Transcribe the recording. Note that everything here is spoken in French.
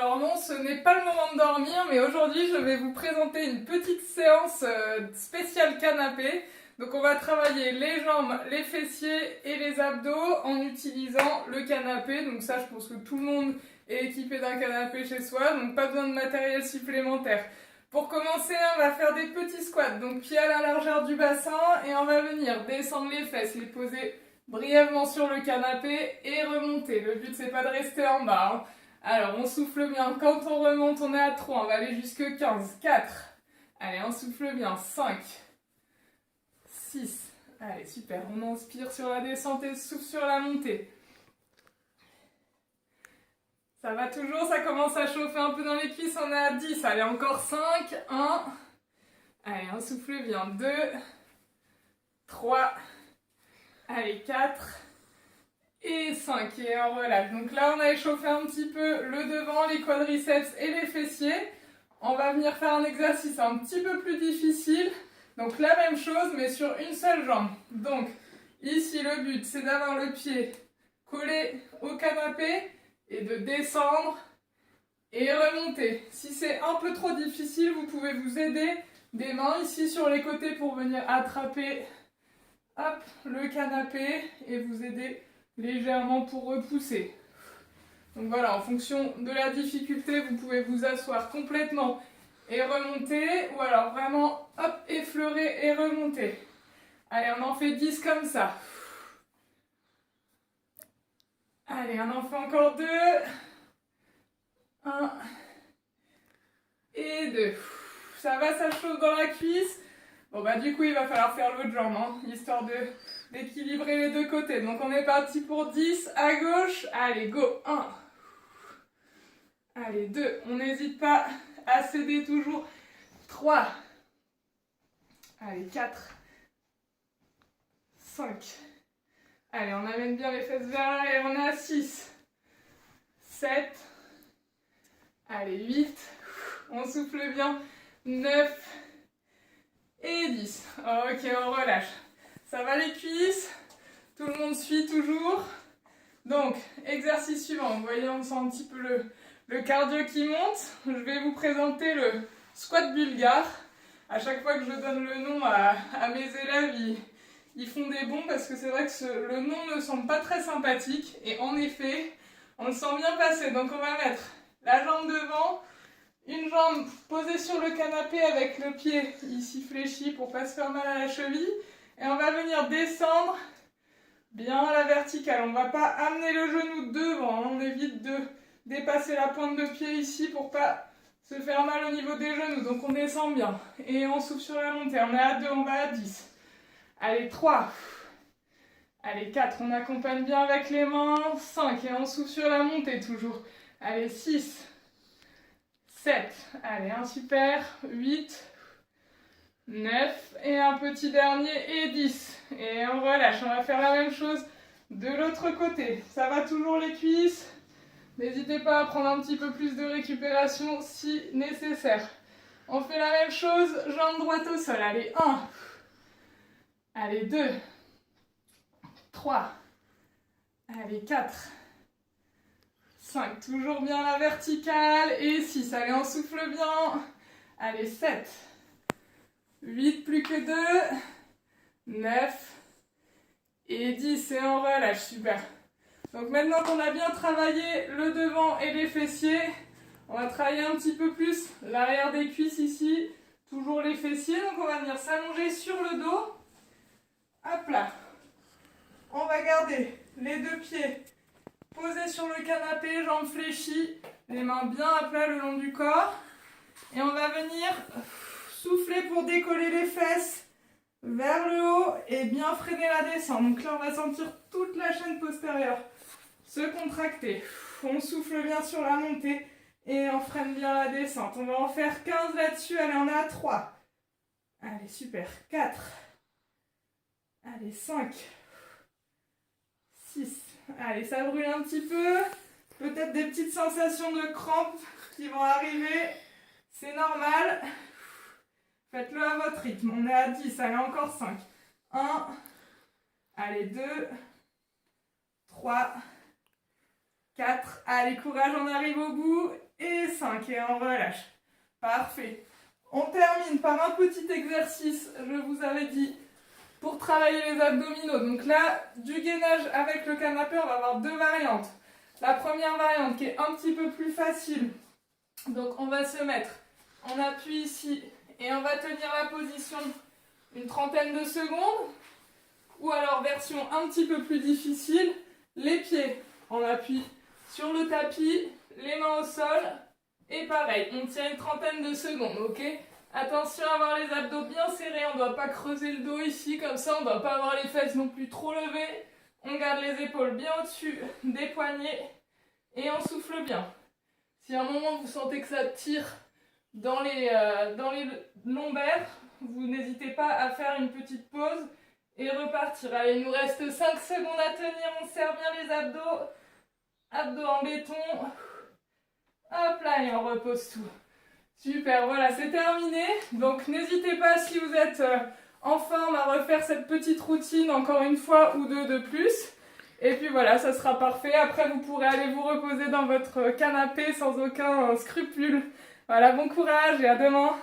Alors non, ce n'est pas le moment de dormir, mais aujourd'hui je vais vous présenter une petite séance spéciale canapé. Donc on va travailler les jambes, les fessiers et les abdos en utilisant le canapé. Donc ça, je pense que tout le monde est équipé d'un canapé chez soi, donc pas besoin de matériel supplémentaire. Pour commencer, on va faire des petits squats, donc pieds à la largeur du bassin, et on va venir descendre les fesses, les poser brièvement sur le canapé et remonter. Le but, c'est pas de rester en bas, hein. Alors, on souffle bien. Quand on remonte, on est à 3. On va aller jusque 15. 4. Allez, on souffle bien. 5. 6. Allez, super. On inspire sur la descente et souffle sur la montée. Ça va toujours, ça commence à chauffer un peu dans les cuisses. On est à 10. Allez, encore 5. 1. Allez, on souffle bien. 2. 3. Allez, 4. Et 5, et on relâche. Donc là, on a échauffé un petit peu le devant, les quadriceps et les fessiers. On va venir faire un exercice un petit peu plus difficile. Donc la même chose, mais sur une seule jambe. Donc ici, le but, c'est d'avoir le pied collé au canapé et de descendre et remonter. Si c'est un peu trop difficile, vous pouvez vous aider des mains ici sur les côtés pour venir attraper, hop, le canapé et vous aider légèrement pour repousser. Donc voilà, en fonction de la difficulté, vous pouvez vous asseoir complètement et remonter, ou alors vraiment, hop, effleurer et remonter. Allez, on en fait 10 comme ça. Allez, on en fait encore 2. 1 et 2. Ça va, ça chauffe dans la cuisse. Bon bah du coup, il va falloir faire l'autre jambe, hein, histoire d'équilibrer les deux côtés. Donc on est parti pour 10 à gauche. Allez, go. 1. Allez, 2. On n'hésite pas à céder toujours. 3. Allez, 4. 5. Allez, on amène bien les fesses vers là et on est à 6. 7. Allez, 8. On souffle bien. 9. Et 10. Ok, on relâche. Ça va les cuisses? Tout le monde suit toujours? Donc, exercice suivant. Vous voyez, on sent un petit peu le cardio qui monte. Je vais vous présenter le squat bulgare. À chaque fois que je donne le nom à mes élèves, ils font des bons parce que c'est vrai que le nom ne semble pas très sympathique. Et en effet, on le sent bien passer. Donc, on va mettre la jambe devant. Une jambe posée sur le canapé avec le pied ici fléchi pour pas se faire mal à la cheville. Et on va venir descendre bien à la verticale. On ne va pas amener le genou devant. On évite de dépasser la pointe de pied ici pour pas se faire mal au niveau des genoux. Donc on descend bien. Et on souffle sur la montée. On est à 2, on va à 10. Allez, 3. Allez, 4. On accompagne bien avec les mains. 5. Et on souffle sur la montée toujours. Allez, 6. 7, allez, un super, 8, 9, et un petit dernier, et 10. Et on relâche, on va faire la même chose de l'autre côté. Ça va toujours les cuisses. N'hésitez pas à prendre un petit peu plus de récupération si nécessaire. On fait la même chose, jambe droite au sol. Allez, 1, allez, 2, 3, allez, 4, 5, toujours bien la verticale, et 6, allez, on souffle bien, allez, 7, 8, plus que 2, 9, et 10, et on relâche, super. Donc maintenant qu'on a bien travaillé le devant et les fessiers, on va travailler un petit peu plus l'arrière des cuisses ici, toujours les fessiers, donc on va venir s'allonger sur le dos, hop là, on va garder les deux pieds posé sur le canapé, jambes fléchies, les mains bien à plat le long du corps. Et on va venir souffler pour décoller les fesses vers le haut et bien freiner la descente. Donc là, on va sentir toute la chaîne postérieure se contracter. On souffle bien sur la montée et on freine bien la descente. On va en faire 15 là-dessus. Allez, on est à 3. Allez, super. 4. Allez, 5. 6. Allez, ça brûle un petit peu. Peut-être des petites sensations de crampes qui vont arriver. C'est normal. Faites-le à votre rythme. On est à 10. Allez, encore 5. 1. Allez, 2. 3. 4. Allez, courage, on arrive au bout. et 5. Et on relâche. Parfait. On termine par un petit exercice, je vous avais dit, pour travailler les abdominaux. Donc là, du gainage avec le canapé, on va avoir deux variantes. La première variante qui est un petit peu plus facile. Donc on va se mettre en appui ici et on va tenir la position une trentaine de secondes. Ou alors version un petit peu plus difficile, les pieds en appui sur le tapis, les mains au sol. Et pareil, on tient une trentaine de secondes, ok? Attention à avoir les abdos bien serrés, on ne doit pas creuser le dos ici, comme ça on ne doit pas avoir les fesses non plus trop levées. On garde les épaules bien au-dessus des poignets et on souffle bien. Si à un moment vous sentez que ça tire dans les lombaires, vous n'hésitez pas à faire une petite pause et repartir. Allez, il nous reste 5 secondes à tenir, on serre bien les abdos. Abdos en béton. Hop là, et on repose tout. Super, voilà, c'est terminé. Donc n'hésitez pas, si vous êtes en forme, à refaire cette petite routine encore une fois ou deux de plus. Et puis voilà, ça sera parfait. Après, vous pourrez aller vous reposer dans votre canapé sans aucun scrupule. Voilà, bon courage et à demain.